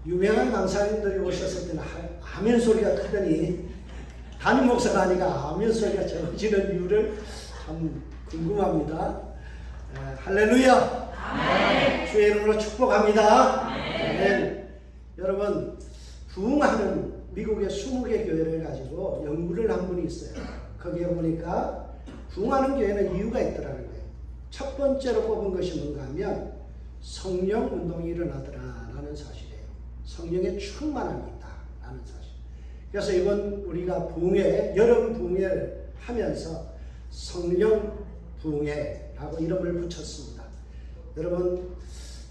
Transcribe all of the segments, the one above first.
유명한 강사님들이 오셨을 때는 아멘 소리가 크더니 담임 목사가 아니라 아멘 소리가 적어지는 이유를 참 궁금합니다. 할렐루야. 아멘. 주의 이름으로 축복합니다. 아멘. 여러분, 부흥하는 미국의 20개 교회를 가지고 연구를 한 분이 있어요. 거기에 보니까 부흥하는 교회는 이유가 있더라는 거예요. 첫 번째로 뽑은 것이 뭔가 하면 성령 운동이 일어나더라라는 사실이에요. 성령의 충만함이 있다라는 사실. 그래서 이번 우리가 부흥회, 여름 부흥회를 하면서 성령 부흥회라고 이름을 붙였습니다. 여러분,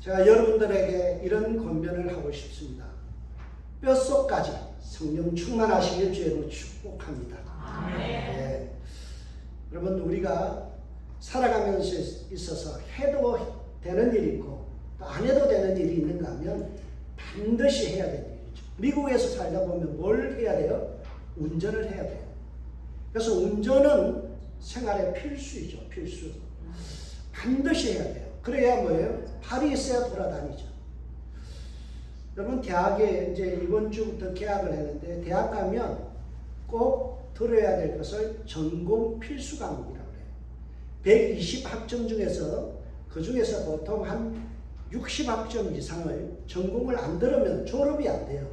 제가 여러분들에게 이런 권면을 하고 싶습니다. 뼛속까지 성령 충만하시길 주로 축복합니다. 네. 여러분, 우리가 살아가면서 있어서 해도 되는 일이 있고 또 안 해도 되는 일이 있는가 하면 반드시 해야 되는 일이죠. 미국에서 살다 보면 뭘 해야 돼요? 운전을 해야 돼요. 그래서 운전은 생활의 필수이죠. 필수. 반드시 해야 돼요. 그래야 뭐예요? 발이 있어야 돌아다니죠. 여러분, 대학에 이제 이번 주부터 개학을 했는데 대학 가면 꼭 들어야 될 것을 전공 필수 과목이라고 해요. 120학점 중에서 그 중에서 보통 한 60학점 이상을 전공을 안 들으면 졸업이 안 돼요.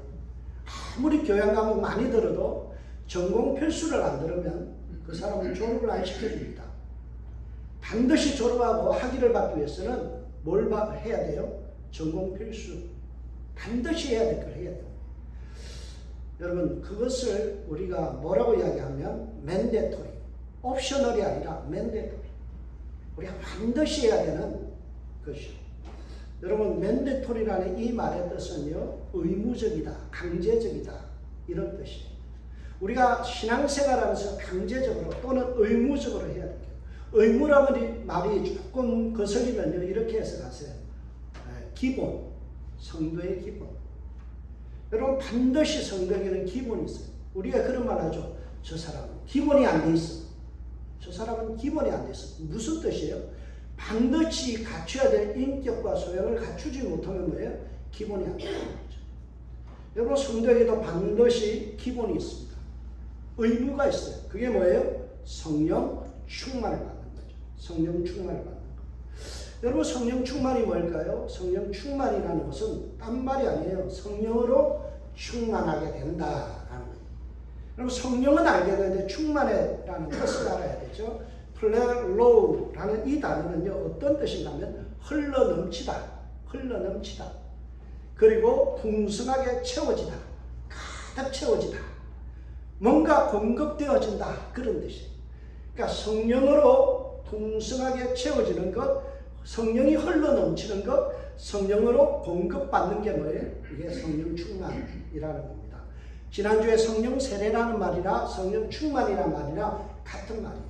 아무리 교양 과목 많이 들어도 전공 필수를 안 들으면 그 사람은 졸업을 안 시켜줍니다. 반드시 졸업하고 학위를 받기 위해서는 뭘 해야 돼요? 전공 필수. 반드시 해야 될 걸 해야 돼요. 여러분, 그것을 우리가 뭐라고 이야기하면 맨데토리, 옵셔널이 아니라 맨데토리. 우리가 반드시 해야 되는 것이요. 여러분, 맨데토리라는 이 말의 뜻은요, 의무적이다, 강제적이다, 이런 뜻이에요. 우리가 신앙생활하면서 강제적으로 또는 의무적으로 해야 돼요. 의무라는 말이 조금 거슬리면요, 이렇게 해석하세요. 기본, 성도의 기본. 여러분, 반드시 성도에게는 기본이 있어요. 우리가 그런 말 하죠. 저 사람은 기본이 안 돼 있어. 저 사람은 기본이 안 돼 있어. 무슨 뜻이에요? 반드시 갖춰야 될 인격과 소양을 갖추지 못하면 뭐예요? 기본이 안 되는 거죠. 여러분, 성도에게도 반드시 기본이 있습니다. 의무가 있어요. 그게 뭐예요? 성령 충만을 받는 거죠. 성령 충만을 받는 거. 여러분, 성령 충만이 뭘까요? 성령 충만이라는 것은 딴 말이 아니에요. 성령으로 충만하게 된다라는 거예요. 여러분, 성령은 알게 되는데 충만해라는 뜻을 알아야 되죠. 플레로라는 이 단어는요, 어떤 뜻인가 하면 흘러넘치다, 흘러넘치다. 그리고 풍성하게 채워지다, 가득 채워지다. 뭔가 공급되어진다, 그런 뜻이에요. 그러니까 성령으로 풍성하게 채워지는 것, 성령이 흘러넘치는 것, 성령으로 공급받는 게 뭐예요? 이게 성령 충만이라는 겁니다. 지난주에 성령 세례라는 말이나 성령 충만이라는 말이나 같은 말이에요.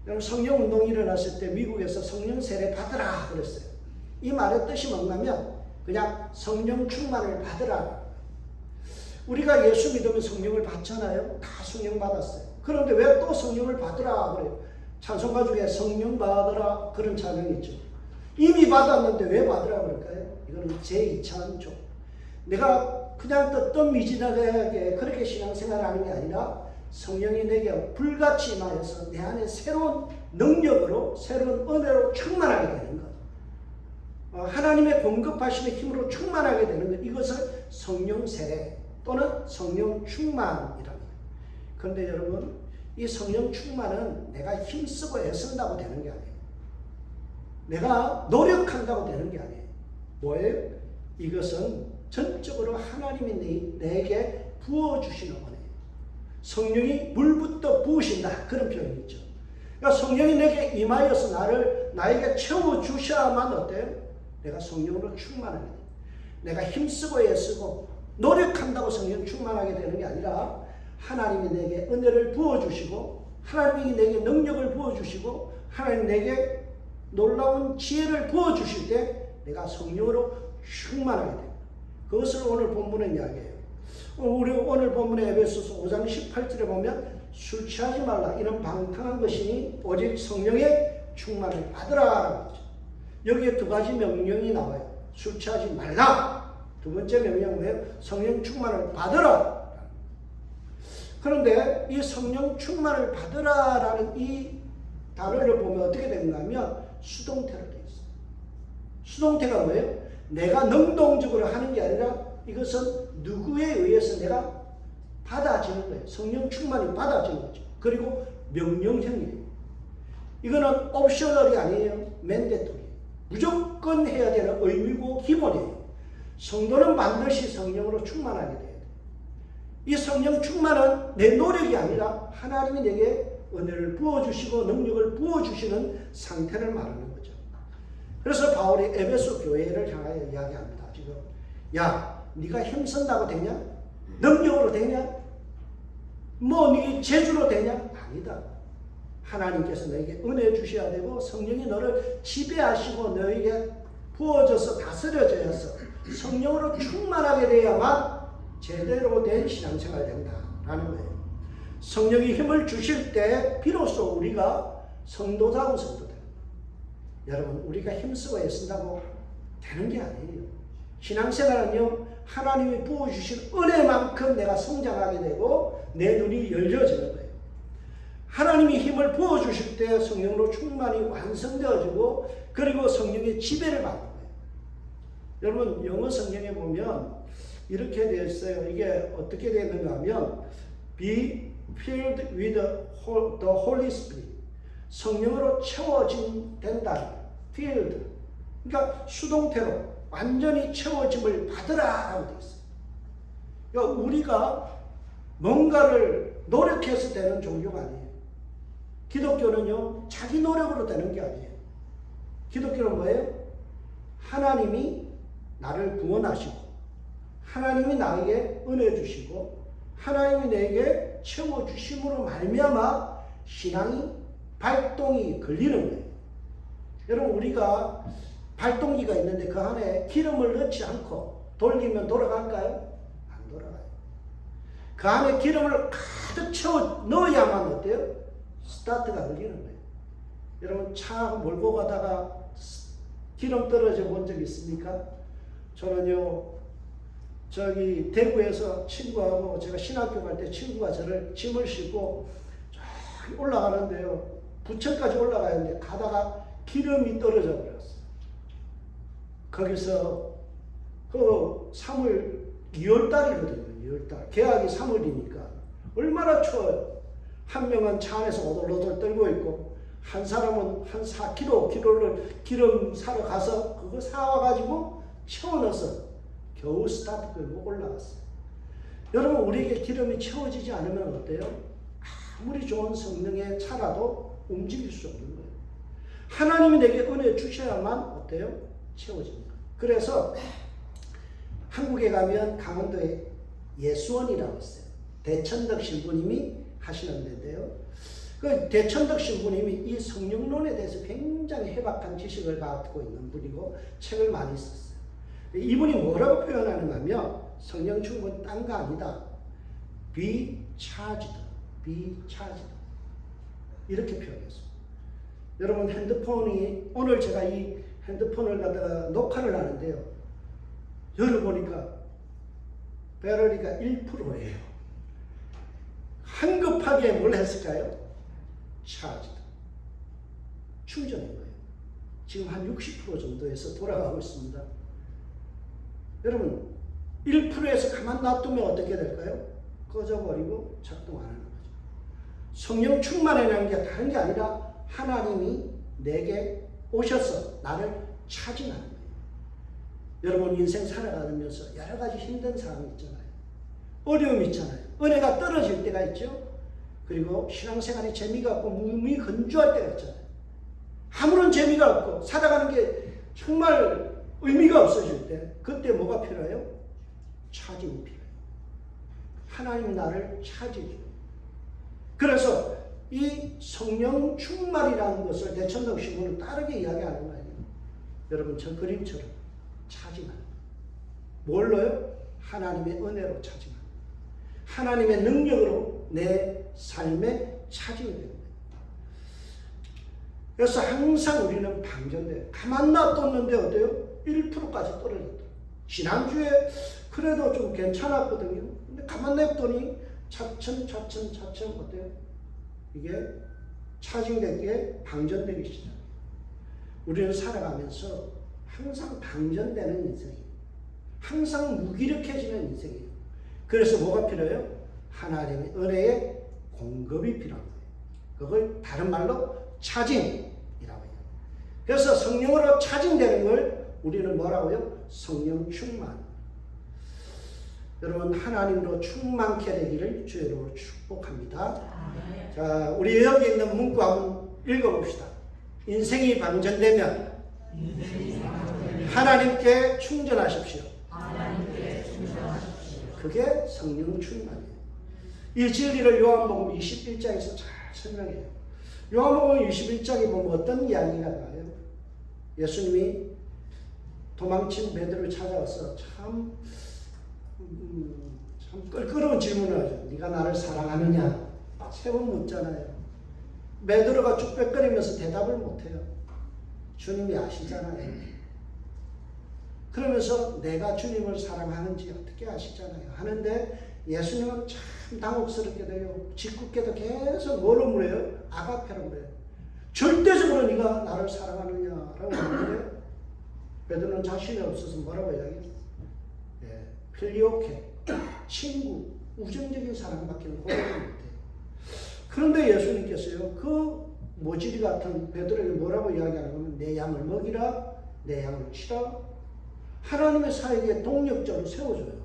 여러분, 성령 운동이 일어났을 때 미국에서 성령 세례 받으라 그랬어요. 이 말의 뜻이 뭔가면 그냥 성령 충만을 받으라. 우리가 예수 믿으면 성령을 받잖아요. 다 성령 받았어요. 그런데 왜 또 성령을 받으라 그래요? 찬송가 중에 성령 받으라 그런 찬양이 있죠. 이미 받았는데 왜 받으라 그럴까요? 이거는 제2차원조. 내가 그냥 떠미지나게 그렇게 신앙생활하는 게 아니라 성령이 내게 불같이 임하여서 내 안에 새로운 능력으로, 새로운 은혜로 충만하게 되는 것. 하나님의 공급하시는 힘으로 충만하게 되는 것. 이것을 성령 세례 또는 성령 충만이라고 해요. 그런데 여러분, 이 성령 충만은 내가 힘쓰고 애쓴다고 되는 게 아니에요. 내가 노력한다고 되는 게 아니에요. 뭐예요? 이것은 전적으로 하나님이 내게 부어주시는 은혜예요. 성령이 물부터 부으신다, 그런 표현이 있죠. 그러니까 성령이 내게 임하여서 나에게 채워주셔야만 어때요? 내가 성령으로 충만하게 돼요. 내가 힘쓰고 애쓰고 노력한다고 성령 충만하게 되는 게 아니라 하나님이 내게 은혜를 부어주시고 하나님이 내게 능력을 부어주시고 하나님이 내게 놀라운 지혜를 부어주실 때 내가 성령으로 충만하게 됩니다. 그것을 오늘 본문에 이야기해요. 우리 오늘 본문의 에베소서 5장 18절에 보면 술 취하지 말라, 이런 방탕한 것이니 오직 성령의 충만을 받으라. 여기에 두 가지 명령이 나와요. 술 취하지 말라, 두 번째 명령은 뭐예요? 성령 충만을 받으라. 그런데 이 성령 충만을 받으라라는 이 단어를 보면 어떻게 되는가 하면 수동태로 되어 있어요. 수동태가 뭐예요? 내가 능동적으로 하는 게 아니라 이것은 누구에 의해서 내가 받아지는 거예요. 성령 충만이 받아지는 거죠. 그리고 명령형이에요. 이거는 옵셔널이 아니에요. 맨데토리. 무조건 해야 되는 의미고 기본이에요. 성도는 반드시 성령으로 충만하게 돼야 돼요. 이 성령 충만은 내 노력이 아니라 하나님이 내게 은혜를 부어주시고 능력을 부어주시는 상태를 말하는 거죠. 그래서 바울이 에베소 교회를 향하여 이야기합니다. 지금 야, 네가 힘쓴다고 되냐? 능력으로 되냐? 뭐 네 재주로 되냐? 아니다. 하나님께서 너에게 은혜 주셔야 되고 성령이 너를 지배하시고 너에게 부어져서 다스려져서 성령으로 충만하게 돼야만 제대로 된 신앙생활이 된다라는 거예요. 성령이 힘을 주실 때 비로소 우리가 성도다운 성도 됩니다. 여러분, 우리가 힘쓰고 애쓴다고 되는 게 아니에요. 신앙생활은요, 하나님이 부어주신 은혜만큼 내가 성장하게 되고 내 눈이 열려지는 거예요. 하나님이 힘을 부어주실 때 성령으로 충만히 완성되어지고 그리고 성령의 지배를 받는 거예요. 여러분, 영어 성경에 보면 이렇게 되어 있어요. 이게 어떻게 되어 있는가 하면 Be filled with the Holy Spirit. 성령으로 채워진 된다. filled. 그러니까 수동태로 완전히 채워짐을 받으라라고 되어 있어요. 그러니까 우리가 뭔가를 노력해서 되는 종교가 아니에요. 기독교는요, 자기 노력으로 되는 게 아니에요. 기독교는 뭐예요? 하나님이 나를 구원하시고, 하나님이 나에게 은혜 주시고, 하나님이 내게 채워주심으로 말미암아 신앙이 발동이 걸리는 거예요. 여러분, 우리가 발동기가 있는데 그 안에 기름을 넣지 않고 돌리면 돌아갈까요? 안 돌아가요. 그 안에 기름을 가득 채워 넣어야만 어때요? 스타트가 걸리는 거예요. 여러분, 차 몰고 가다가 기름 떨어져 본 적 있습니까? 저는요, 저기 대구에서 친구하고 제가 신학교 갈 때 친구가 저를 짐을 싣고 저기 올라가는데요, 부천까지 올라가야 하는데 가다가 기름이 떨어져 버렸어요. 거기서 그 3월 2월달이거든요. 2월달. 개학이 3월이니까 얼마나 추워요. 한 명은 차 안에서 오돌오돌 떨고 있고 한 사람은 한 4kg를 기름 사러 가서 그거 사와가지고 채워넣어서 겨우 스타트 끌고 올라갔어요. 여러분, 우리에게 기름이 채워지지 않으면 어때요? 아무리 좋은 성령의 차라도 움직일 수 없는 거예요. 하나님이 내게 은혜 주셔야만 어때요? 채워집니다. 그래서 한국에 가면 강원도에 예수원이라고 있어요. 대천덕 신부님이 하시는 데인데요. 그 대천덕 신부님이 이 성령론에 대해서 굉장히 해박한 지식을 갖고 있는 분이고 책을 많이 썼어요. 이분이 뭐라고 표현하는가 하면 성령 충분 딴 거 아니다. Be charged. Be charged. 이렇게 표현했어요. 여러분, 핸드폰이 오늘 제가 이 핸드폰을 갖다가 녹화를 하는데요. 열어보니까 배터리가 1%예요. 한급하게 뭘 했을까요? 차지다. 충전인 거예요. 지금 한 60% 정도에서 돌아가고 있습니다. 여러분, 1%에서 가만 놔두면 어떻게 될까요? 꺼져버리고 작동 안 하는 거죠. 성령 충만이라는 게 다른 게 아니라 하나님이 내게 오셔서 나를 차징하는 거예요. 여러분, 인생 살아가면서 여러 가지 힘든 상황이 있잖아요. 어려움이 있잖아요. 은혜가 떨어질 때가 있죠. 그리고 신앙생활에 재미가 없고 몸이 건조할 때가 있잖아요. 아무런 재미가 없고 살아가는 게 정말 의미가 없어질 때, 그때 뭐가 필요해요? 차징이 필요해요. 하나님이 나를 차지해줘요. 그래서 이 성령 충만이라는 것을 대천덕 신부는 다르게 이야기하는 거예요. 여러분, 저 그림처럼 차징하는 거예요. 뭘로요? 하나님의 은혜로 차징하는 거예요. 하나님의 능력으로 내 삶에 차징이 되는 거예요. 그래서 항상 우리는 방전돼요. 가만 놔뒀는데 어때요? 1%까지 떨어졌다. 지난주에 그래도 좀 괜찮았거든요. 근데 가만 냅더니 차츰 어때요? 이게 차징되기에 방전되기 시작해요. 우리는 살아가면서 항상 방전되는 인생이에요. 항상 무기력해지는 인생이에요. 그래서 뭐가 필요해요? 하나님의 은혜의 공급이 필요한 거예요. 그걸 다른 말로 차징이라고 해요. 그래서 성령으로 차징되는 걸 우리는 뭐라고요? 성령 충만. 여러분 하나님으로 충만케 되기를 주의 이름으로 축복합니다. 자, 우리 여기 있는 문구 한번 읽어봅시다. 인생이 방전되면 하나님께 충전하십시오. 그게 성령 충만이에요. 이 진리를 요한복음 21장에서 잘 설명해요. 요한복음 21장에 보면 어떤 이야기가 나와요? 예수님이 도망친 베드로를 찾아와서 참 껄끄러운 질문을 하죠. 네가 나를 사랑하느냐? 세 번 묻잖아요. 베드로가 쭈뼛거리면서 대답을 못해요. 주님이 아시잖아요. 그러면서 내가 주님을 사랑하는지 어떻게 아시잖아요. 하는데 예수님은 참 당혹스럽게 돼요. 짓궂게도 계속 뭐로 물어요? 아가페로 물어요. 절대적으로 네가 나를 사랑하느냐라고 하는데 베드로는 자신이 없어서 뭐라고 이야기해요? 필리오케, 친구, 우정적인 사랑밖에 고백을 못해요. 그런데 예수님께서요, 그 모질이 같은 베드로에게 뭐라고 이야기하는 거면 내 양을 먹이라, 내 양을 치라. 하나님의 사역에 동력적으로 세워줘요.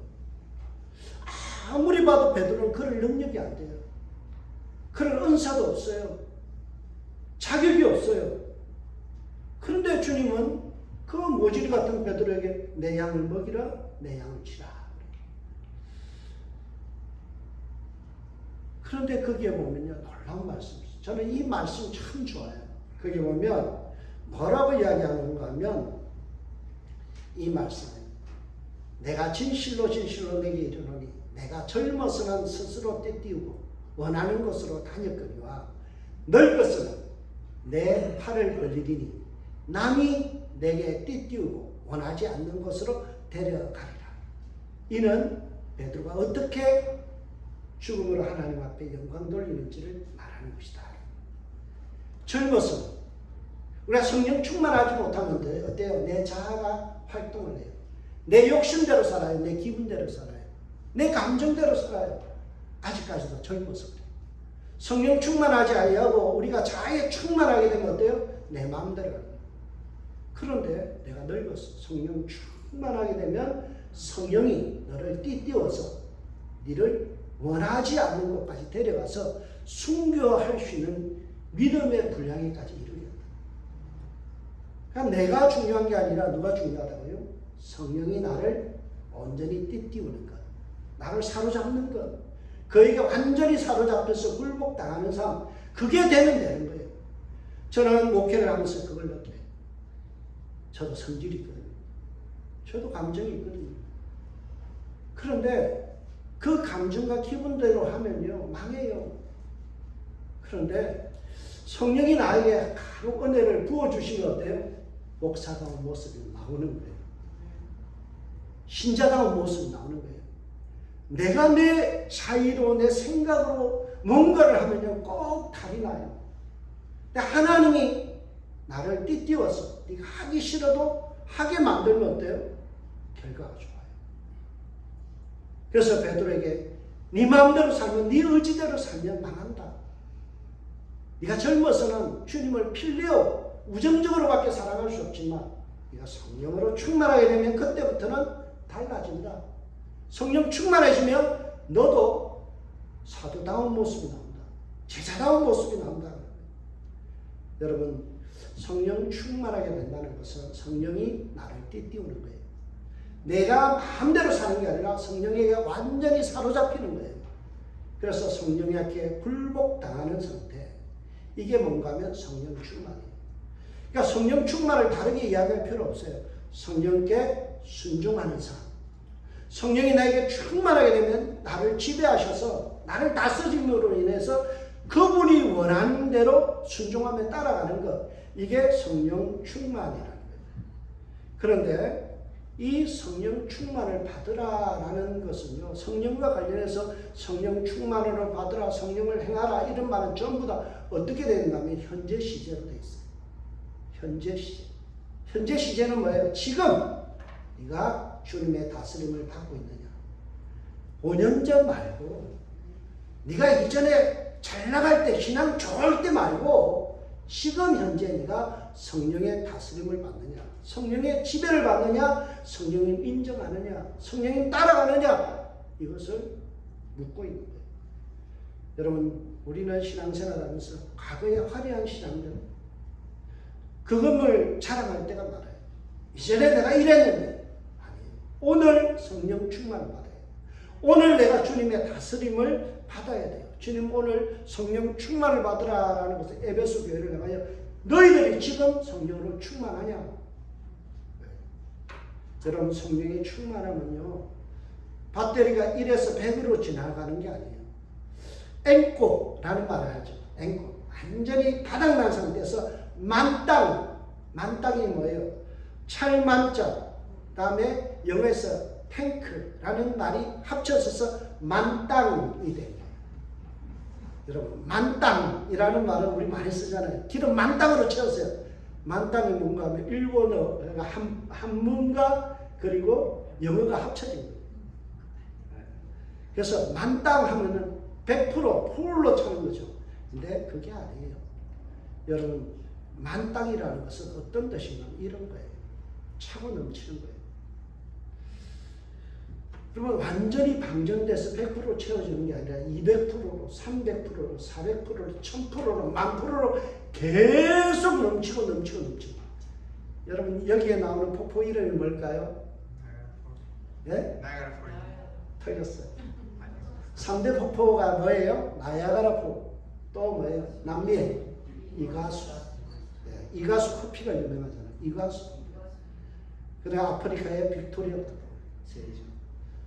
아무리 봐도 베드로는 그럴 능력이 안 돼요. 그럴 은사도 없어요. 자격이 없어요. 그런데 주님은 그 모질이 같은 베드로에게 내 양을 먹이라, 내 양을 치라. 그런데 거기에 보면요, 놀라운 말씀이죠. 저는 이 말씀 참 좋아요. 거기 보면 뭐라고 이야기하는가 하면 이 말씀에 내가 진실로 내게 이르노니 내가 젊어서는 스스로 떼띄우고 원하는 곳으로 다녔거니와 늙어서는 내 팔을 벌리리니 남이 내게 떼띄우고 원하지 않는 곳으로 데려가리라. 이는 베드로가 어떻게 죽음으로 하나님 앞에 영광 돌리는지를 말하는 것이다. 젊어서 우리가 성령 충만하지 못하면 어때요? 내 자아가 활동을 해요. 내 욕심대로 살아요. 내 기분대로 살아요. 내 감정대로 살아요. 아직까지도 젊어서 그래요. 성령 충만하지 아니하고 우리가 자아에 충만하게 되면 어때요? 내 마음대로 합니다. 그런데 내가 늙어서 성령 충만하게 되면 성령이 너를 띠띠워서 너를 원하지 않는 곳까지 데려가서 순교할 수 있는 믿음의 분량에까지 이르게 된다. 그러니까 내가 중요한 게 아니라 누가 중요하다고요? 성령이 나를 온전히 띠띠우는 것, 나를 사로잡는 것, 그에게 완전히 사로잡혀서 굴복당하는 삶, 그게 되면 되는 거예요. 저는 목회를 하면서 그걸 느껴요. 저도 성질이 있거든요. 저도 감정이 있거든요. 그런데 그 감정과 기분대로 하면요, 망해요. 그런데 성령이 나에게 바로 은혜를 부어주시면 어때요? 목사다운 모습이 나오는 거예요. 신자다운 모습이 나오는 거예요. 내가 내 자의로, 내 생각으로 뭔가를 하면요, 꼭 탈이 나요. 근데 하나님이 나를 띠띠워서 네가 하기 싫어도 하게 만들면 어때요? 결과가 좋아요. 그래서 베드로에게 네 마음대로 살면, 네 의지대로 살면 망한다. 네가 젊어서는 주님을 필리오, 우정적으로밖에 사랑할 수 없지만 네가 성령으로 충만하게 되면 그때부터는 달라진다. 성령 충만해지면 너도 사도다운 모습이 나온다. 제자다운 모습이 나온다. 여러분, 성령 충만하게 된다는 것은 성령이 나를 띠띠우는 거예요. 내가 마음대로 사는 게 아니라 성령에게 완전히 사로잡히는 거예요. 그래서 성령에게 굴복당하는 상태. 이게 뭔가 하면 성령 충만이에요. 그러니까 성령 충만을 다르게 이야기할 필요 없어요. 성령께 순종하는 삶. 성령이 나에게 충만하게 되면 나를 지배하셔서 나를 다스림으로 인해서 그분이 원하는 대로 순종하며 따라가는 것. 이게 성령 충만이라는 거예요. 그런데 이 성령 충만을 받으라라는 것은요, 성령과 관련해서 성령 충만을 받으라, 성령을 행하라 이런 말은 전부 다 어떻게 된다면 현재 시제로 되어 있어요. 현재 시제. 현재 시제는 뭐예요? 지금 네가 주님의 다스림을 받고 있느냐. 5년 전 말고, 네가 이전에 잘 나갈 때, 신앙 좋을 때 말고 지금 현재 네가 성령의 다스림을 받느냐, 성령의 지배를 받느냐, 성령님 인정하느냐, 성령님 따라가느냐, 이것을 묻고 있는 거예요. 여러분, 우리는 신앙생활하면서 과거의 화려한 신앙들, 그것을 자랑할 때가 많아요. 이전에 내가 이랬는데, 아니에요. 오늘 성령 충만을 받아요. 오늘 내가 주님의 다스림을 받아야 돼요. 주님 오늘 성령 충만을 받으라라는 것을 에베소 교회를 향하여 너희들이 지금 성령으로 충만하냐? 네. 여러분, 성령의 충만함은요, 배터리가 1에서 100으로 지나가는 게 아니에요. 앵꼬라는 말을 하죠. 앵꼬. 완전히 바닥난 상태에서 만땅이 뭐예요? 찰만자. 다음에 영어에서 탱크라는 말이 합쳐져서 만땅이 됩니다. 여러분, 만땅이라는 말은 우리 많이 쓰잖아요. 뒤로 만땅으로 채웠어요. 만땅이 뭔가 하면 일본어, 한문과 그리고 영어가 합쳐진 거예요. 그래서 만땅 하면은 100% 풀로 차는 거죠. 근데 그게 아니에요. 여러분, 만땅이라는 것은 어떤 뜻이냐면 이런 거예요. 차고 넘치는 거예요. 그러면 완전히 방전돼서 100% 채워지는 게 아니라 200%로, 300%로, 400%로, 1000%로, 10,000%로 계속 넘치고. 여러분, 여기에 나오는 폭포 이름이 뭘까요? 예? 틀렸어요. 3대 폭포가 뭐예요? 나야가라 폭포. 또 뭐예요? 남미의 이가수. 예, 이가수 커피가 유명하잖아요. 이가수. 그래 아프리카의 빅토리아 폭포.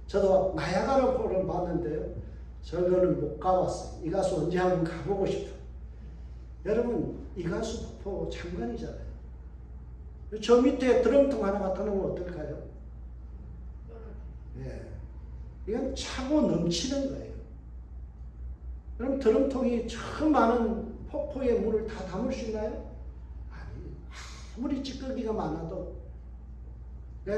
저도 나야가라 폭포를 봤는데요. 저거는 못 가봤어요. 이가수 언제 한번 가보고 싶어요. 여러분, 이가수 폭포 장관이잖아요. 저 밑에 드럼통 하나 갖다 놓으면 어떨까요? 예. 이건 차고 넘치는 거예요. 그럼 드럼통이 저 많은 폭포의 물을 다 담을 수 있나요? 아니, 아무리 찌꺼기가 많아도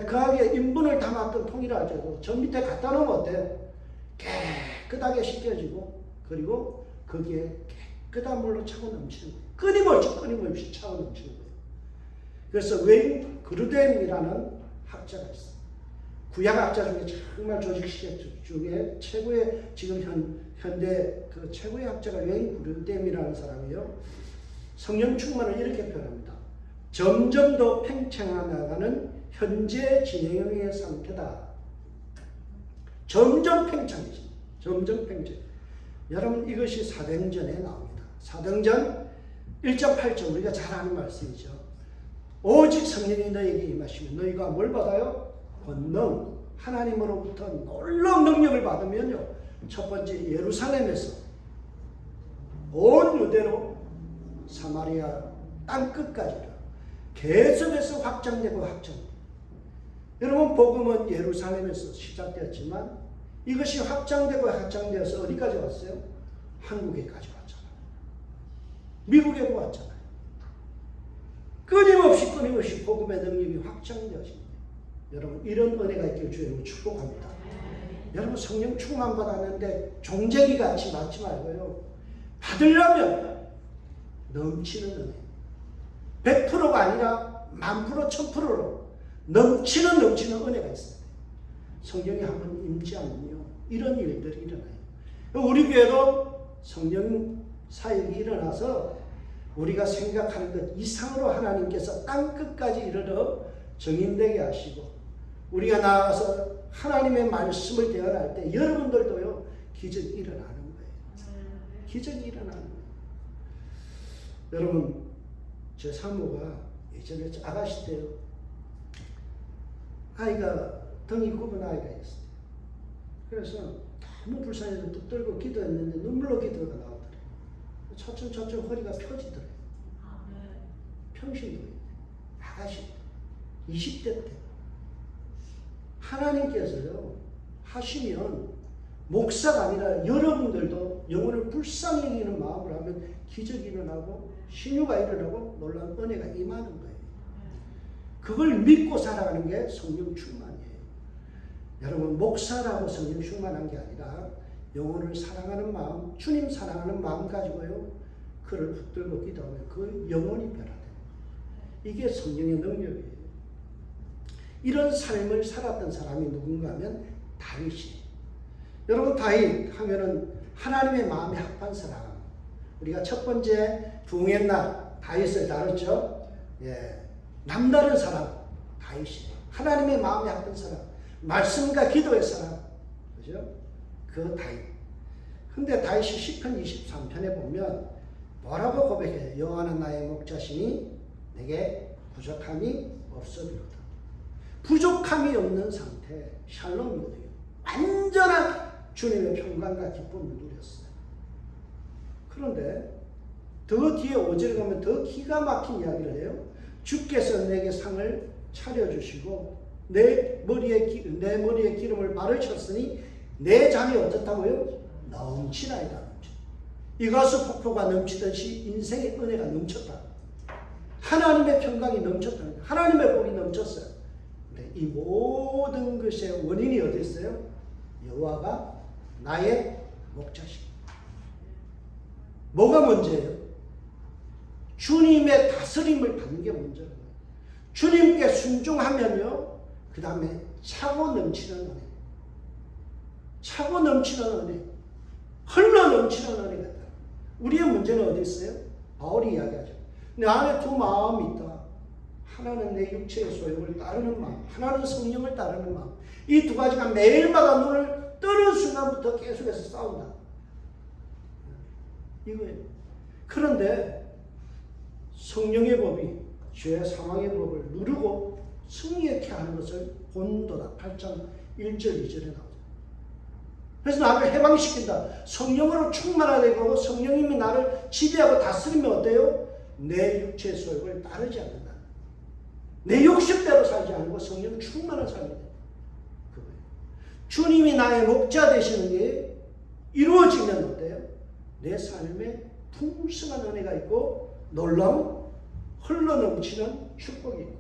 거기에 인분을 담았던 통이라 하죠. 저 밑에 갖다 놓으면 어때요? 깨끗하게 씻겨지고, 그리고 거기에 깨끗한 물로 차고 넘치는 거예요. 끊임없이 차고 넘치는 거예요. 그래서 웨인 그루뎀이라는 학자가 있어요. 구약학자 중에 정말 조직시대 중에 최고의, 지금 현대 그 최고의 학자가 웨인 그루뎀이라는 사람이에요. 성령 충만을 이렇게 표현합니다. 점점 더 팽창해 나가는 현재 진행형의 상태다. 점점 팽창해집니다. 점점 팽창. 여러분, 이것이 사도행전에 나옵니다. 사도행전 1.8절 우리가 잘 아는 말씀이죠. 오직 성령이 너에게 임하시면 너희가 뭘 받아요? 권능, 하나님으로부터 놀라운 능력을 받으면요, 첫 번째 예루살렘에서 온 유대로 사마리아 땅끝까지 계속해서 확장되고 확장되고. 여러분, 복음은 예루살렘에서 시작되었지만 이것이 확장되고 확장되어서 어디까지 왔어요? 한국에까지 왔잖아요. 미국에도 왔잖아요. 끊임없이 복음의 능력이 확장되어집니다. 여러분, 이런 은혜가 있길 주님을 축복합니다. 여러분, 성령 충만 받았는데 종쟁이 같이 받지 말고요, 받으려면 넘치는 은혜, 100%가 아니라 10,000%, 1000%로 넘치는 은혜가 있어요. 성령이 한번 임재하면요, 이런 일들이 일어나요. 우리 교회도 성령 사역이 일어나서 우리가 생각하는 것 이상으로 하나님께서 땅끝까지 이르러 정인되게 하시고, 우리가 나아가서 하나님의 말씀을 대언할 때 여러분들도요, 기적이 일어나는 거예요. 기적이 일어나는 거예요. 여러분, 제 사모가 예전에 아가씨 때요, 아이가 등이 굽은 아이가 있어요. 그래서 너무 불쌍해서 붙들고 기도했는데 눈물로 기도가 나오더래요. 차츰 허리가 펴지더래요. 평신도예요. 아가씨 20대 때. 하나님께서요 하시면 목사가 아니라 여러분들도 영혼을 불쌍히 여기는 마음을 하면 기적이 일어나고 신유가 일어나고 놀라운 은혜가 임하는 거예요. 그걸 믿고 살아가는 게 성령 충만이에요. 여러분 목사라고 성령 충만한 게 아니라 영혼을 사랑하는 마음, 주님 사랑하는 마음 가지고요 그를 붙들고 기도하면 그 영혼이 변화돼요. 이게 성령의 능력이에요. 이런 삶을 살았던 사람이 누군가 하면 다윗이에요. 여러분 다윗 하면은 하나님의 마음에 합한 사람. 우리가 첫 번째 부흥의 날 다윗을 다뤘죠. 예, 남다른 사람 다윗이에요. 하나님의 마음에 합한 사람, 말씀과 기도의 사람, 그죠? 그 다윗. 근데 다윗이 시편 23편에 보면 뭐라고 고백해요? 여호와는 나의 목자시니 내게 부족함이 없으리로다. 부족함이 없는 상태, 샬롬이거든요. 완전한 주님의 평강과 기쁨을 누렸어요. 그런데 더 뒤에 5절에 가면 더 기가 막힌 이야기를 해요. 주께서 내게 상을 차려주시고 내 머리에 기름을 바르셨으니 내 잔이 어떻다고요? 넘치나이다. 이가수 폭포가 넘치듯이 인생의 은혜가 넘쳤다. 하나님의 평강이 넘쳤다. 하나님의 복이 넘쳤어요. 근데 이 모든 것의 원인이 어디 있어요? 여호와가 나의 목자시다. 뭐가 문제예요? 주님의 다스림을 받는 게 문제예요. 주님께 순종하면요, 그 다음에 차고 넘치는 은혜, 차고 넘치는 은혜, 흘러 넘치는 은혜가 있다. 우리의 문제는 어디 있어요? 바울이 이야기하죠. 내 안에 두 마음이 있다. 하나는 내 육체의 소욕을 따르는 마음, 하나는 성령을 따르는 마음. 이 두 가지가 매일마다 눈을 뜨는 순간부터 계속해서 싸운다. 이거예요. 그런데 성령의 법이 죄의 사망의 법을 누르고 승리케 하는 것을 본도다. 8장 1절 2절에 나오죠. 그래서 나를 해방시킨다. 성령으로 충만하게 되고 성령님이 나를 지배하고 다스리면 어때요? 내 육체의 소욕을 따르지 않는다. 내 욕심대로 살지 않고 성령 충만한 삶이 된다. 그거예요. 주님이 나의 목자 되시는 게 이루어지면 어때요? 내 삶에 풍성한 은혜가 있고 놀라운 흘러넘치는 축복이 있고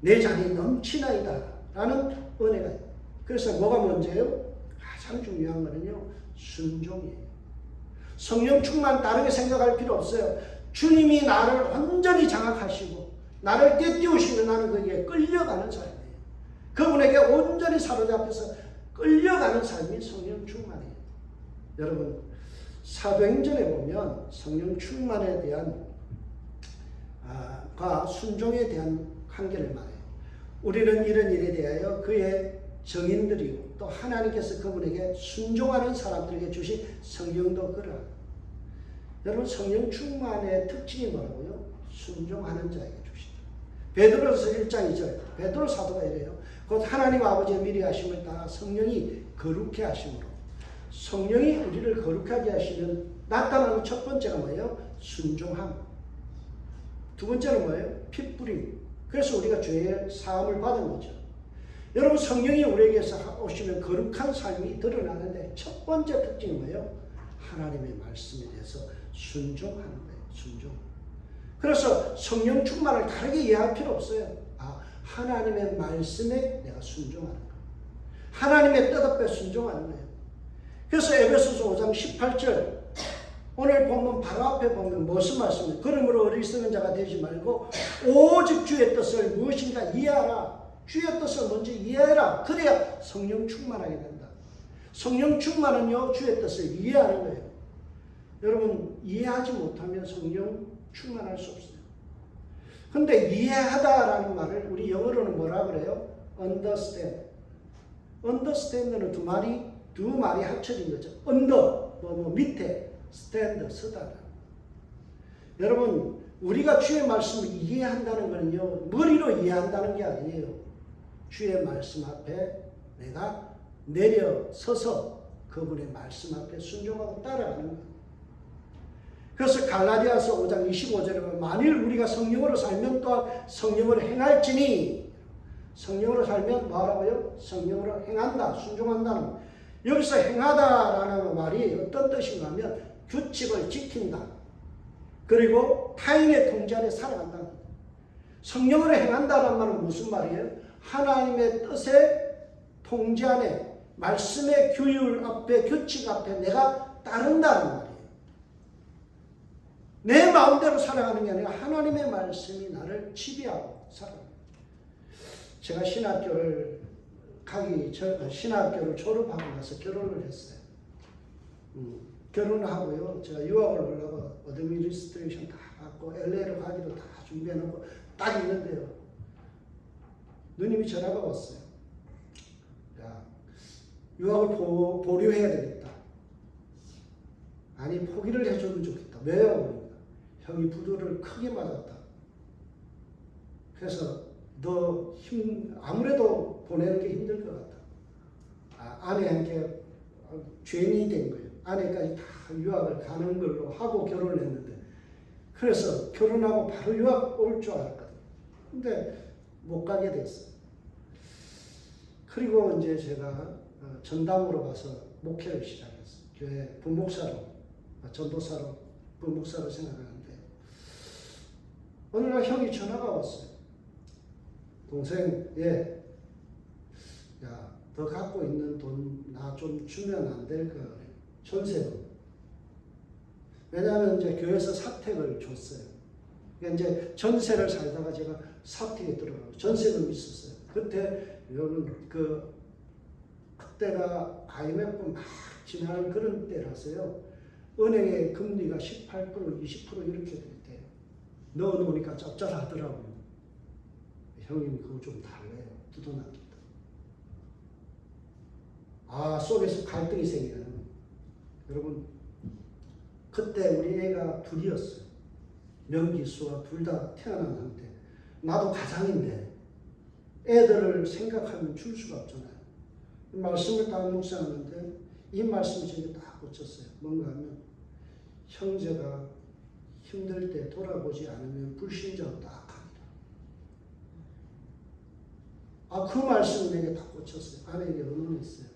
내 잔이 넘치나이다 라는 은혜가 있고. 그래서 뭐가 문제예요? 가장 중요한 거는요, 순종이에요. 성령 충만 다르게 생각할 필요 없어요. 주님이 나를 완전히 장악하시고 나를 떼띄우시면 나는 거기에 끌려가는 삶이에요. 그분에게 온전히 사로잡혀서 끌려가는 삶이 성령 충만이에요. 여러분 사도행전에 보면 성령 충만에 대한 과 순종에 대한 관계를 말해요. 우리는 이런 일에 대하여 그의 정인들이요 또 하나님께서 그분에게 순종하는 사람들에게 주신 성령도 그러하. 여러분 성령 충만의 특징이 뭐라고요? 순종하는 자에게 주시다. 베드로서 1장 2절 베드로 사도가 이래요. 곧 하나님 아버지의 미리 하심을 따라 성령이 거룩해 하심으로. 성령이 우리를 거룩하게 하시는 나타나는 첫 번째가 뭐예요? 순종함. 두 번째는 뭐예요? 핏부림. 그래서 우리가 죄의 사함을 받은 거죠. 여러분 성령이 우리에게서 오시면 거룩한 삶이 드러나는데 첫 번째 특징이 뭐예요? 하나님의 말씀에 대해서 순종하는 거예요. 순종. 그래서 성령 충만을 다르게 이해할 필요 없어요. 하나님의 말씀에 내가 순종하는 거예요. 하나님의 뜻 앞에 순종하는 거예요. 그래서 에베소서 5장 18절 오늘 보면 바로 앞에 보면 무슨 말씀이에요? 그러므로 어리석은 자가 되지 말고 오직 주의 뜻을 무엇인가 이해하라. 주의 뜻을 먼저 이해해라. 그래야 성령 충만하게 된다. 성령 충만은요 주의 뜻을 이해하는 거예요. 여러분 이해하지 못하면 성령 충만할 수 없어요. 근데 이해하다라는 말을 우리 영어로는 뭐라 그래요? understand. understand는 두 말이 합쳐진 거죠. under 밑에 stand 서다. 여러분 우리가 주의 말씀을 이해한다는 것은요 머리로 이해한다는 게 아니에요. 주의 말씀 앞에 내가 내려서서 그분의 말씀 앞에 순종하고 따라가는 거예요. 그래서 갈라디아서 5장 25절에 보면 만일 우리가 성령으로 살면 또한 성령으로 행할지니 성령으로 살면 뭐라고요? 성령으로 행한다, 순종한다는. 여기서 행하다라는 말이 어떤 뜻인가 하면 규칙을 지킨다. 그리고 타인의 통제 안에 살아간다. 성령으로 행한다는 말은 무슨 말이에요? 하나님의 뜻의 통제 안에, 말씀의 규율 앞에, 규칙 앞에 내가 따른다는 말이에요. 내 마음대로 살아가는 게 아니라 하나님의 말씀이 나를 지배하고 살아가는 거예요. 제가 신학교를 졸업하고 나서 결혼을 했어요. 결혼을 하고요. 제가 유학을 가려고 어드미니스트레이션 다 받고 LA를 가기로 다 준비해놓고 딱 있는데요. 누님이 전화가 왔어요. 야, 유학을 보류해야 되겠다. 아니, 포기를 해주면 좋겠다. 왜요? 형이 부도를 크게 맞았다. 그래서 너 아무래도 보내는 게 힘들 것 같다. 아내한테 죄인이 된 거예요. 아내까지 다 유학을 가는 걸로 하고 결혼을 했는데, 그래서 결혼하고 바로 유학 올 줄 알았거든요. 근데 못 가게 됐어요. 그리고 이제 제가 전담으로 가서 목회를 시작했어요. 교회 부목사로, 전도사로, 부목사로 생각하는데, 어느 날 형이 전화가 왔어요. 동생, 야, 너 갖고 있는 돈 나 좀 주면 안 될까? 전세금. 왜냐하면 이제 교회에서 사택을 줬어요. 그러니까 이제 전세를 살다가 제가 사택에 들어가고 전세금이 있었어요. 그때 여러분 그때가 IMF 막 지나는 그런 때라서요. 은행의 금리가 18%, 20% 이렇게 될 때요. 넣어놓으니까 짭짤하더라고요. 형님이 그거 좀 달래요. 뜯어놨겠다. 속에서 갈등이 생겨요. 여러분, 그때 우리 애가 둘이었어요. 명기, 수아 둘 다 태어난 상태. 나도 가장인데 애들을 생각하면 줄 수가 없잖아요. 말씀을 딱 묵상하는데 이 말씀이 저에게 딱 꽂혔어요. 뭔가 하면 형제가 힘들 때 돌아보지 않으면 불신자로 딱 합니다. 그 말씀이 내게 딱 꽂혔어요. 아내에게 의논했어요.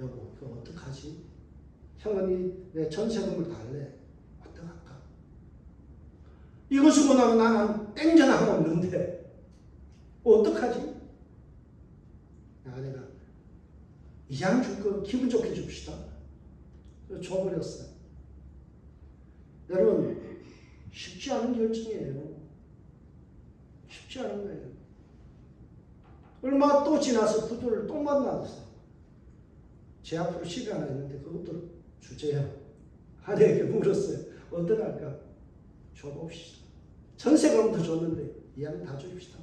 여보, 그거 어떡하지? 형은 내 전세금을 달래. 어떡할까? 이거 쓰고 나면 나는 땡전하고 없는데 어떡하지? 아내가 이왕 줄 거 기분 좋게 줍시다. 줘버렸어요. 여러분, 쉽지 않은 결정이에요. 쉽지 않은 거예요. 얼마 또 지나서 부도를 또 만났어요. 제 앞으로 시간 하나 있는데 그것도 주제요. 아내에게 물었어요. 어떡할까? 줘봅시다. 전세금도 줬는데 이왕 다 줍시다.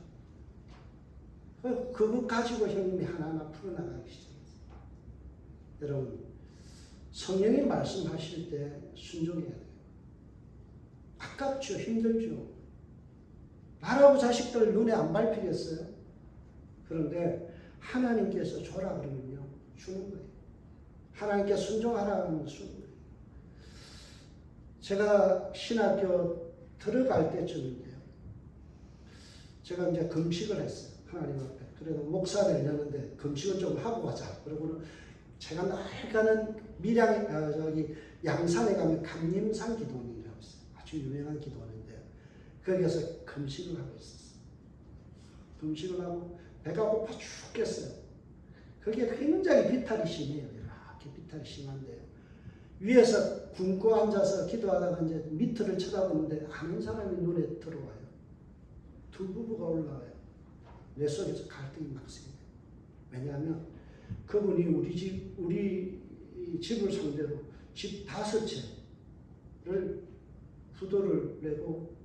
그거 가지고 형님이 하나하나 풀어나가기 시작했어요. 여러분, 성령이 말씀하실 때 순종해야 돼요. 아깝죠. 힘들죠. 나라고 자식들 눈에 안 밟히겠어요? 그런데 하나님께서 줘라 그러면요, 주는 거예요. 하나님께 순종하라 하면 주는 거예요. 제가 신학교 들어갈 때쯤인데요. 제가 이제 금식을 했어요. 하나님 앞에. 그래도 목사 되려는데 금식을 좀 하고 가자. 그러고는 제가 날 가는 양산에 가면 감림산 기도원이라고 있어요. 아주 유명한 기도원인데요. 거기서 금식을 하고 있었어요. 금식을 하고 배가 고파 죽겠어요. 그게 굉장히 비탈이 심해요. 이렇게 비탈이 심한데요. 위에서 굶고 앉아서 기도하다가 이제 밑을 쳐다보는데 아는 사람이 눈에 들어와요. 두 부부가 올라와요. 내 속에서 갈등이 막 생겨요. 왜냐하면 그분이 우리 집을 상대로 집 5채를 부도를 내고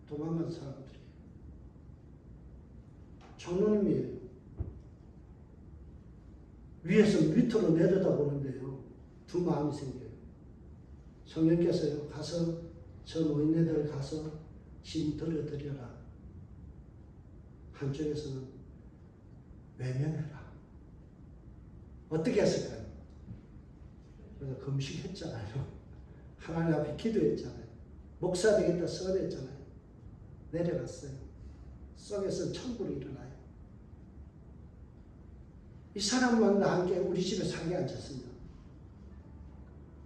도망간 사람들이에요. 장로님이에요. 위에서 밑으로 내려다보는데요. 두 마음이 생겨요. 성령께서요, 가서 저 노인네들 가서 짐 들어드려라. 한쪽에서는 외면해라. 어떻게 했을까요? 그래서 금식했잖아요. 하나님 앞에 기도했잖아요. 목사 되겠다 써냈잖아요. 내려갔어요. 속에서 천불이 일어나요. 이 사람만 나 함께 우리 집에 살게 앉았습니다.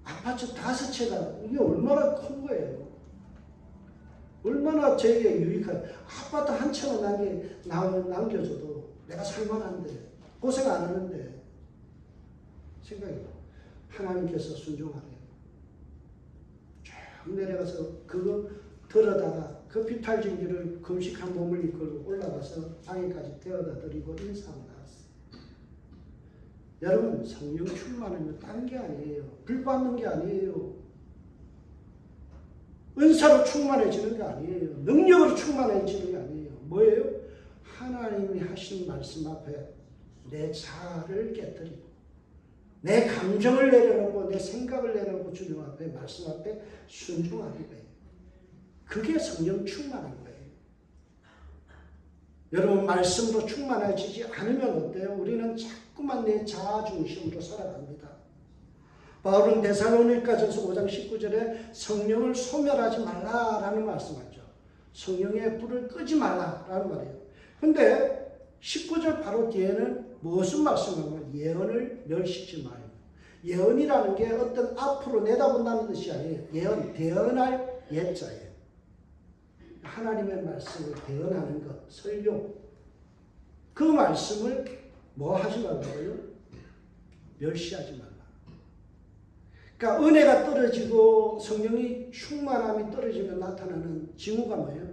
아파트 5채가 이게 얼마나 큰 거예요. 얼마나 저에게 유익한, 아파트 한 채만 남겨줘도 내가 살만한데, 고생 안 하는데, 생각해요. 하나님께서 순종하래요. 쭉 내려가서 그거 들어다가 그 비탈진기를 금식한 몸을 이끌고 올라가서 방에까지 데려다 드리고 인사하고 나왔어요. 여러분, 성령 충만은 다른 게 아니에요. 불 받는 게 아니에요. 은사로 충만해지는 게 아니에요. 능력으로 충만해지는 게 아니에요. 뭐예요? 하나님이 하신 말씀 앞에 내 자아를 깨뜨리고 내 감정을 내려놓고 내 생각을 내려놓고 주님 앞에 말씀 앞에 순종하는 거예요. 그게 성령 충만한 거예요. 여러분, 말씀으로 충만해지지 않으면 어때요? 우리는 자꾸만 내 자아 중심으로 살아갑니다. 바울은 데살로니가전서 5장 19절에 성령을 소멸하지 말라라는 말씀하죠. 성령의 불을 끄지 말라라는 말이에요. 근데 19절 바로 뒤에는 무슨 말씀이냐면 예언을 멸시지 마요. 예언이라는 게 어떤 앞으로 내다본다는 뜻이 아니에요. 예언, 대언할 예자예요. 하나님의 말씀을 대언하는 것, 설교. 그 말씀을 뭐 하지 말라고요? 멸시하지 말라. 그러니까 은혜가 떨어지고 성령이 충만함이 떨어지면 나타나는 징후가 뭐예요?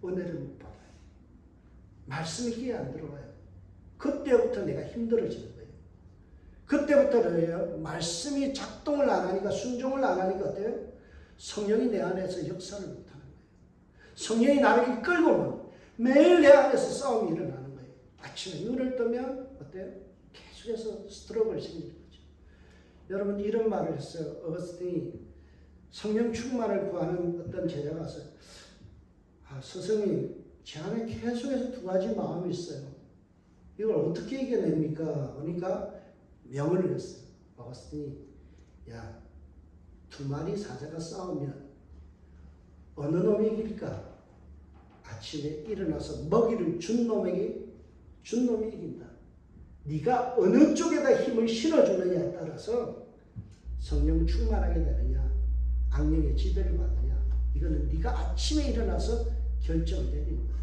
은혜를 못 받아요. 말씀이 귀에 안 들어가요. 그때부터 내가 힘들어지는 거예요. 그때부터 말씀이 작동을 안 하니까, 순종을 안 하니까 어때요? 성령이 내 안에서 역사를 못 하는 거예요. 성령이 나를 이끌고는 매일 내 안에서 싸움이 일어나는 거예요. 아침에 눈을 뜨면 어때요? 계속해서 스트로크를 생기는 거죠. 여러분, 이런 말을 했어요. 어거스틴이 성령 충만을 구하는 어떤 제자가 있어요. 스승님, 제 안에 계속해서 2가지 마음이 있어요. 이걸 어떻게 이겨냅니까? 그러니까 명언을 했어요. 어거스틴이, 야, 2마리 사자가 싸우면 어느 놈이 이길까? 아침에 일어나서 먹이를 준 놈이 이긴다. 네가 어느 쪽에다 힘을 실어주느냐에 따라서 성령 충만하게 되느냐, 악령의 지배를 받느냐, 이거는 네가 아침에 일어나서 결정을 내리는 거야.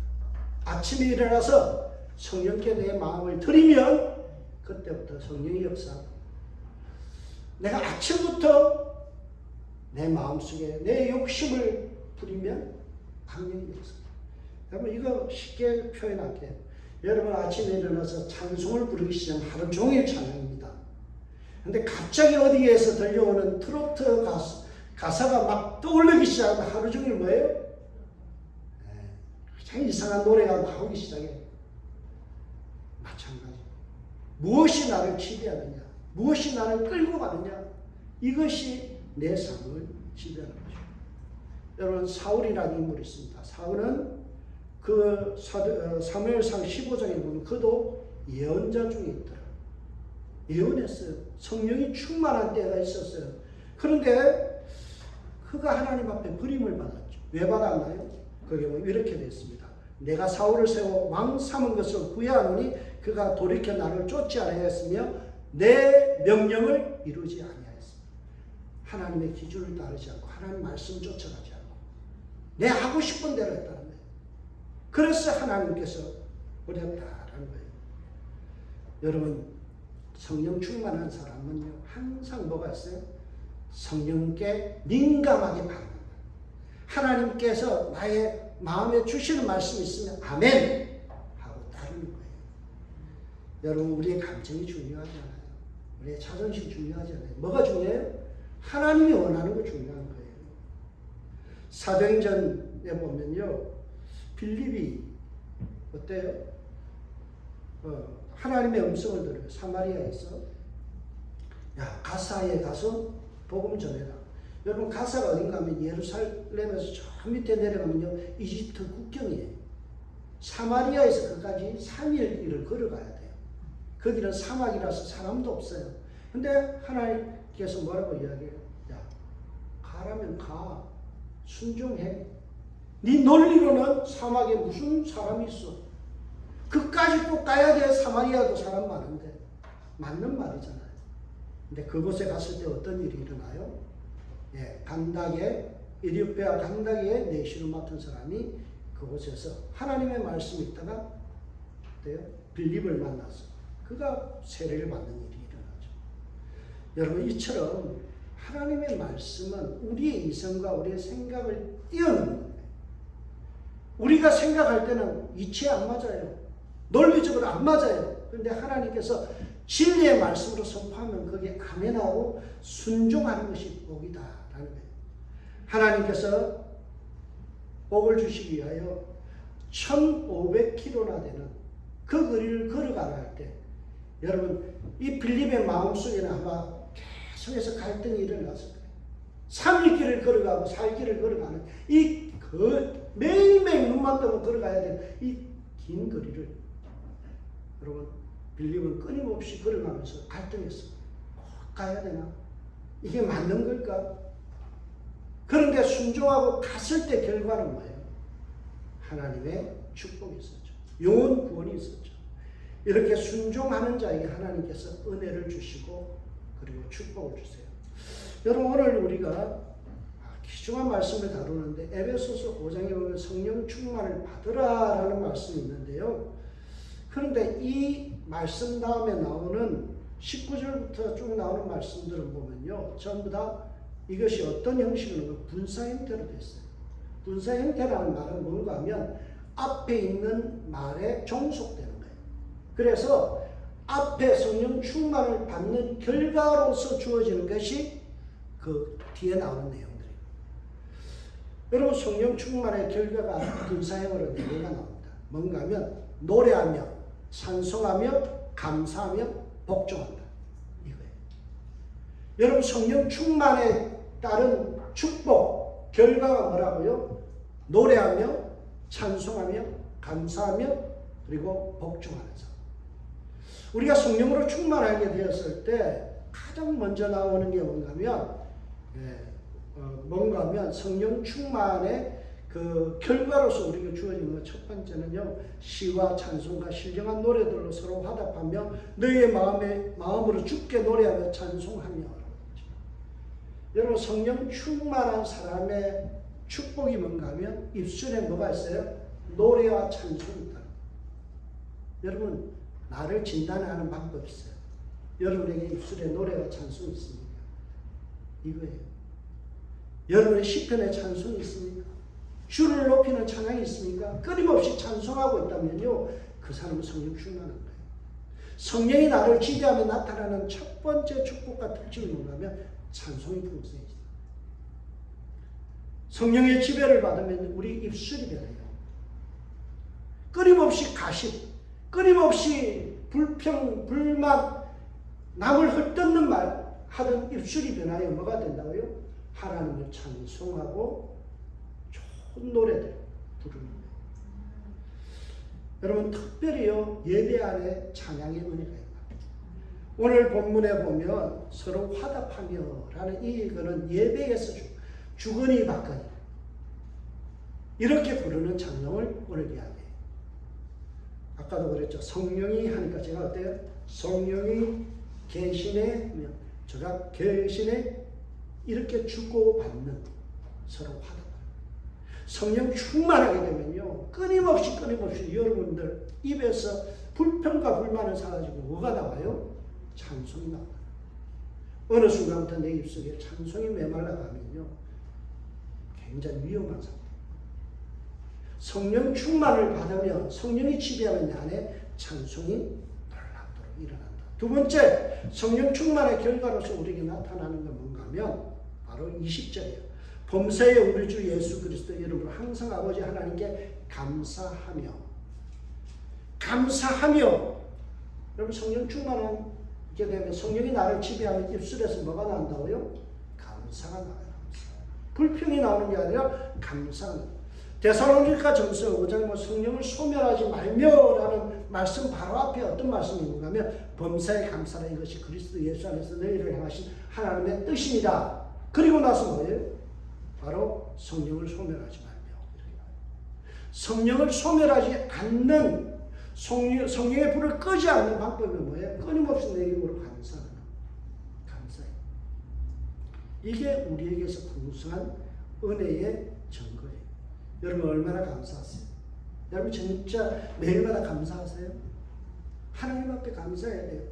아침에 일어나서 성령께 내 마음을 드리면 그때부터 성령의 역사. 내가 아침부터 내 마음속에 내 욕심을 부리면 악령의 역사. 여러분, 이거 쉽게 표현할게요. 여러분, 아침에 일어나서 찬송을 부르기 시작하면 하루 종일 찬양입니다. 근데 갑자기 어디에서 들려오는 트로트 가사가 막 떠오르기 시작하면 하루 종일 뭐예요? 참 이상한 노래가 나오기 시작해요. 마찬가지. 무엇이 나를 지배하느냐, 무엇이 나를 끌고 가느냐, 이것이 내 삶을 지배하는 거죠. 여러분, 사울이라는 인물이 있습니다. 사울은 그 사무엘상 15장에 보면 그도 예언자 중에 있더라. 예언했어요. 성령이 충만한 때가 있었어요. 그런데 그가 하나님 앞에 버림을 받았죠. 왜 받았나요? 그게 이렇게 됐습니다. 내가 사울을 세워 왕 삼은 것을 후회하노니 그가 돌이켜 나를 쫓지 아니하였으며 내 명령을 이루지 아니하였습니다. 하나님의 기준을 따르지 않고 하나님 말씀을 쫓아가지 않고 내 하고 싶은 대로 했다는 거예요. 그래서 하나님께서 버렸다라는 거예요. 여러분, 성령 충만한 사람은요, 항상 뭐가 있어요? 성령께 민감하게 반응한다. 하나님께서 나의 마음에 주시는 말씀이 있으면 아멘 하고 따르는 거예요. 여러분, 우리의 감정이 중요하지 않아요. 우리의 자존심이 중요하지 않아요. 뭐가 중요해요? 하나님이 원하는 거 중요한 거예요. 사도행전에 보면요, 빌립이 어때요? 하나님의 음성을 들어요. 사마리아에서. 야, 가사에 가서 복음 전해라. 여러분, 가사가 어딘가 하면 예루살렘에서 저 밑에 내려가면요, 이집트 국경이에요. 사마리아에서 그까지 3일 길을 걸어가야 돼요. 거기는 사막이라서 사람도 없어요. 근데 하나님께서 뭐라고 이야기해요? 야, 가라면 가. 순종해. 네 논리로는 사막에 무슨 사람이 있어? 그까지 꼭 가야 돼. 사마리아도 사람 많은데. 맞는 말이잖아요. 근데 그곳에 갔을 때 어떤 일이 일어나요? 예, 강닭에, 이리오페아 강닭에 내시를 맡은 사람이 그곳에서 하나님의 말씀이 있다가 빌립을 만나서 그가 세례를 받는 일이 일어나죠. 여러분, 이처럼 하나님의 말씀은 우리의 이성과 우리의 생각을 뛰어넘는 거예요. 우리가 생각할 때는 이치에 안 맞아요. 논리적으로 안 맞아요. 그런데 하나님께서 진리의 말씀으로 선포하면 거기에 아멘하고 순종하는 것이 복이다라는 거예요. 하나님께서 복을 주시기 위하여 1500km나 되는 그 거리를 걸어가라 할 때, 여러분, 이 빌립의 마음속에는 아마 계속해서 갈등이 일어났을 거예요. 3일 길을 걸어가고 4일 길을 걸어가는 매일매일 눈만 뜨면 걸어가야 되는 이 긴 거리를, 여러분, 빌립은 끊임없이 걸어가면서 갈등했어요. 꼭 가야 되나? 이게 맞는 걸까? 그런데 순종하고 갔을 때 결과는 뭐예요? 하나님의 축복이 있었죠. 영혼 구원이 있었죠. 이렇게 순종하는 자에게 하나님께서 은혜를 주시고 그리고 축복을 주세요. 여러분, 오늘 우리가 귀중한 말씀을 다루는데 에베소서 5장에 보면 성령 충만을 받으라라는 말씀이 있는데요. 그런데 이 말씀 다음에 나오는 19절부터 쭉 나오는 말씀들을 보면요, 전부 다 이것이 어떤 형식으로 분사 형태로 됐어요. 분사 형태라는 말은 뭔가 하면 앞에 있는 말에 종속되는 거예요. 그래서 앞에 성령 충만을 받는 결과로서 주어지는 것이 그 뒤에 나오는 내용들이에요. 여러분, 성령 충만의 결과가 분사형으로 4개가 나옵니다. 뭔가 하면 노래하며, 찬송하며, 감사하며, 복종한다. 이거예요. 여러분, 성령 충만에 따른 축복, 결과가 뭐라고요? 노래하며, 찬송하며, 감사하며, 그리고 복종하는 삶. 우리가 성령으로 충만하게 되었을 때 가장 먼저 나오는 게 뭔가 하면, 뭔가 하면 성령 충만의 그 결과로서 우리가 주어지는 것 첫 번째는요, 시와 찬송과 신령한 노래들로 서로 화답하며 너희의 마음으로 주께 노래하며 찬송하며. 여러분, 성령 충만한 사람의 축복이 뭔가 하면 입술에 뭐가 있어요? 노래와 찬송이 있다. 여러분, 나를 진단하는 방법이 있어요. 여러분에게 입술에 노래와 찬송이 있습니까? 이거예요. 여러분의 시편에 찬송이 있습니까? 주를 높이는 찬양이 있습니까? 끊임없이 찬송하고 있다면요, 그 사람은 성령 충만한 거예요. 성령이 나를 지배하며 나타나는 첫 번째 축복과 특징이 뭔가면 찬송이 풍성해집니다. 성령의 지배를 받으면 우리 입술이 변해요. 끊임없이 가십, 끊임없이 불평, 불만, 남을 헐뜯는 말 하던 입술이 변하여 뭐가 된다고요? 하나님을 찬송하고 좋은 노래들 부르는 거예요. 여러분, 특별히요, 예배 안에 찬양의 은혜가 있다. 오늘 본문에 보면 서로 화답하며라는 이거는 예배에서 주거니 받거니 이렇게 부르는 장면을 오늘 이야기해요. 아까도 그랬죠. 성령이 하니까 제가 어때요? 성령이 계시네, 제가 계시네, 이렇게 주고받는 서로 화답. 성령 충만하게 되면요, 끊임없이 여러분들 입에서 불평과 불만을 사가지고 뭐가 나와요? 찬송이 나와요. 어느 순간부터 내 입속에 찬송이 메말라가면요, 굉장히 위험한 상태. 성령 충만을 받으면, 성령이 지배하는 내 안에 찬송이 놀랍도록 일어난다. 두 번째, 성령 충만의 결과로서 우리에게 나타나는 건 뭔가 하면 바로 20절이에요. 범사에 우리 주 예수 그리스도 이름으로 항상 아버지 하나님께 감사하며. 여러분, 성령 충만하게 되면 성령이 나를 지배하면 입술에서 뭐가 나온다고요? 감사가 나와요. 불평이 나오는 게 아니라 감사가 나와요. 데살로니가 전서 5장 성령을 소멸하지 말며라는 말씀 바로 앞에 어떤 말씀이 있는가 하면 범사에 감사라, 이것이 그리스도 예수 안에서 너희를 향하신 하나님의 뜻입니다. 그리고 나서 뭐예요? 바로 성령을 소멸하지 말며. 성령을 소멸하지 않는, 성령의 불을 끄지 않는 방법이 뭐예요? 끊임없이 내 입으로 감사하는 감사예요. 이게 우리에게서 풍성한 은혜의 증거예요. 여러분 얼마나 감사하세요? 여러분 진짜 매일마다 감사하세요? 하나님 앞에 감사해야 돼요.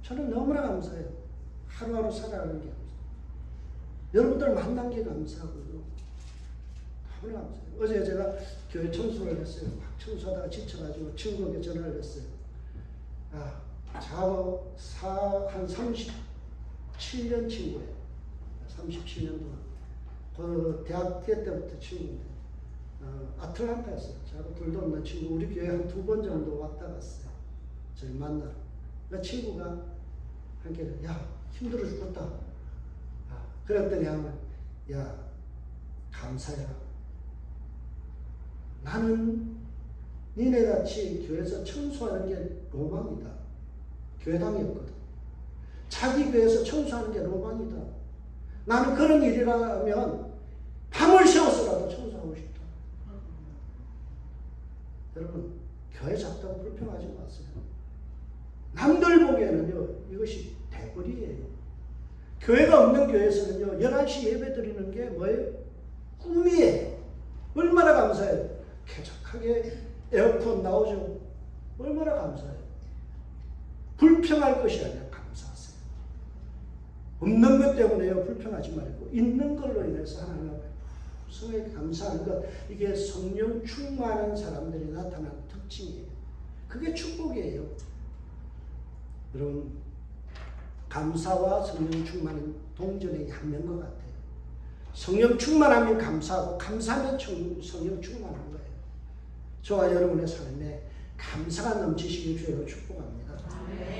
저는 너무나 감사해요. 하루하루 살아가는 게 감사해요. 여러분들 만난 게 감사하고요. 너무나 감사해요. 어제 제가 교회 청소를 했어요. 막 청소하다가 지쳐가지고 친구에게 전화를 했어요. 저하고 한 37년 친구예요. 37년 동안. 그 대학 때부터 친구인데 아틀란타였어요. 저하고 둘도 없는 친구. 우리 교회 한 2번 정도 왔다 갔어요. 저를 만나러. 그 친구가 한께 야 힘들어 죽겠다. 그랬더니 야 감사해라. 나는 니네같이 교회에서 청소하는 게 로망이다. 교회당이었거든. 자기 교회에서 청소하는 게 로망이다. 나는 그런 일이라면 밤을 새워서라도 청소하고 싶다. 여러분 교회 작다고 불평하지 마세요. 남들 보기에는요 이것이 대벌이에요. 교회가 없는 교회에서는요 11시 예배 드리는 게 뭐예요? 꿈이에요. 얼마나 감사해요. 쾌적하게 에어컨 나오죠. 얼마나 감사해요. 불평할 것이 아니라 감사하세요. 없는 것 때문에요 불평하지 말고 있는 걸로 인해서 하나님 앞에 성에 감사하는 것, 이게 성령 충만한 사람들이 나타나는 특징이에요. 그게 축복이에요. 여러분 감사와 성령 충만은 동전의 양면 것 같아요. 성령 충만하면 감사하고 감사하면 성령 충만한 거예요. 저와 여러분의 삶에 감사가 넘치시길 주로 축복합니다.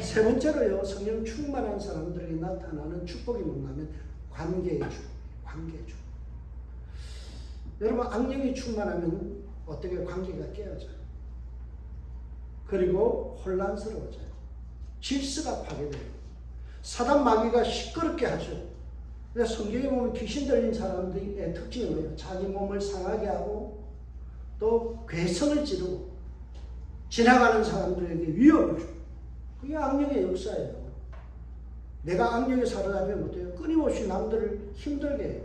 세 번째로요 성령 충만한 사람들에게 나타나는 축복이 뭐냐면 관계의 축복. 관계의 축복. 여러분 악령이 충만하면 어떻게 관계가 깨어져요. 그리고 혼란스러워져요. 질서가 파괴돼요. 사단 마귀가 시끄럽게 하죠. 그래서 성경에 보면 귀신 들린 사람들의 특징이 뭐예요? 자기 몸을 상하게 하고 또 괴성을 지르고 지나가는 사람들에게 위협을 줘요. 그게 악령의 역사예요. 내가 악령에 살아가면 어때요? 끊임없이 남들을 힘들게 해요.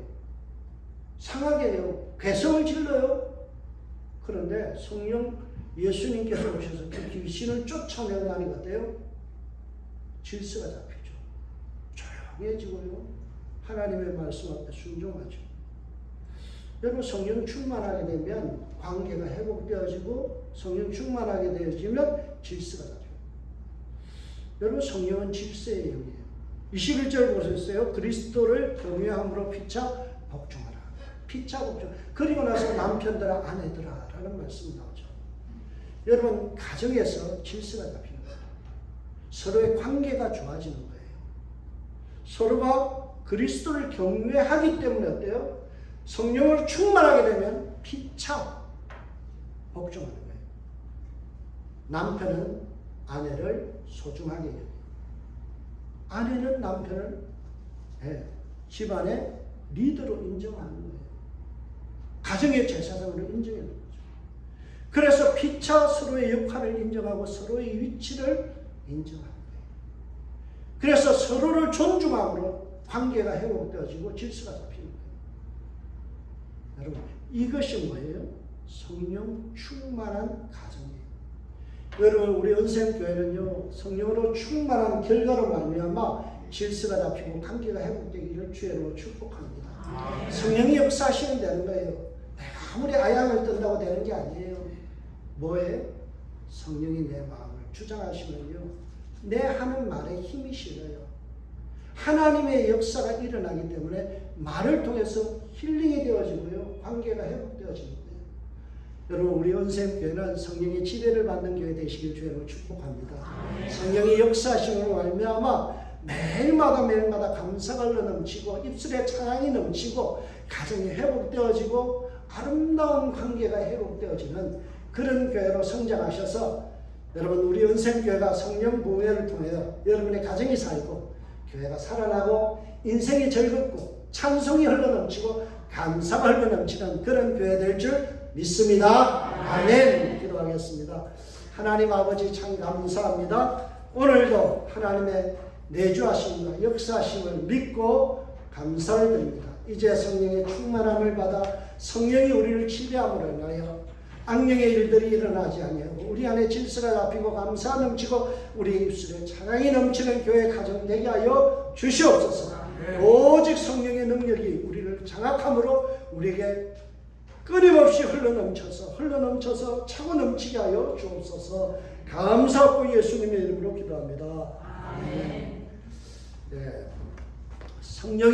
상하게 해요. 괴성을 질러요. 그런데 성령 예수님께서 오셔서 그 귀신을 쫓아내다니 어때요? 질서가 잡히죠. 조용해지고요. 하나님의 말씀 앞에 순종하죠. 여러분 성령 충만하게 되면 관계가 회복되어지고 성령 충만하게 되어지면 질서가 잡혀요. 여러분 성령은 질서의 영이에요. 21절 보셨어요? 그리스도를 경외함으로 피차 복종하라. 피차 복종. 그리고 나서 남편들아 아내들아 라는 말씀이 나오죠. 여러분 가정에서 질서가 잡히는 거예요. 서로의 관계가 좋아지는 거예요. 서로가 그리스도를 경외하기 때문에 어때요? 성령으로 충만하게 되면 피차 복종하는 거예요. 남편은 아내를 소중하게 여겨요. 아내는 남편을 집안의 리더로 인정하는 거예요. 가정의 제사장으로 인정하는 거죠. 그래서 피차 서로의 역할을 인정하고 서로의 위치를 인정하는 거예요. 그래서 서로를 존중함으로 관계가 회복되어지고 질서가 잡히는 거예요. 여러분 이것이 뭐예요? 성령 충만한 가정이에요. 여러분 우리 은샘교회는요 성령으로 충만한 결과로 말미암아 질서가 잡히고 관계가 회복되기를 주의로 축복합니다. 성령이 역사하시면 되는 거예요. 내가 아무리 아양을 뜬다고 되는 게 아니에요. 뭐예요? 성령이 내 마음을 주장하시면요 내 하는 말에 힘이 실어요. 하나님의 역사가 일어나기 때문에 말을 통해서 힐링이 되어지고요 관계가 회복되어지는 거예요. 여러분 우리 은샘교회는 성령의 지배를 받는 교회 되시길 주로 축복합니다. 성령의 역사하심으로 말미암아 매일마다 감사가 넘치고 입술에 찬양이 넘치고 가정이 회복되어지고 아름다운 관계가 회복되어지는 그런 교회로 성장하셔서 여러분 우리 은샘교회가 성령 부흥회를 통해 여러분의 가정이 살고 교회가 살아나고 인생이 즐겁고 찬송이 흘러넘치고 감사가 흘러넘치는 그런 교회 될 줄 믿습니다. 아멘. 기도하겠습니다. 하나님 아버지 참 감사합니다. 오늘도 하나님의 내주하심과 역사하심을 믿고 감사를 드립니다. 이제 성령의 충만함을 받아 성령이 우리를 지배함으로 인하여 악령의 일들이 일어나지 아니하고 우리 안에 질서가 잡히고 감사 넘치고 우리 입술에 찬양이 넘치는 교회 가정 되게 하여 주시옵소서. 오직 성령의 능력이 우리를 장악함으로 우리에게 끊임없이 흘러넘쳐서 차고 넘치게 하여 주옵소서. 감사하고 예수님의 이름으로 기도합니다. 아멘. 네. 성령이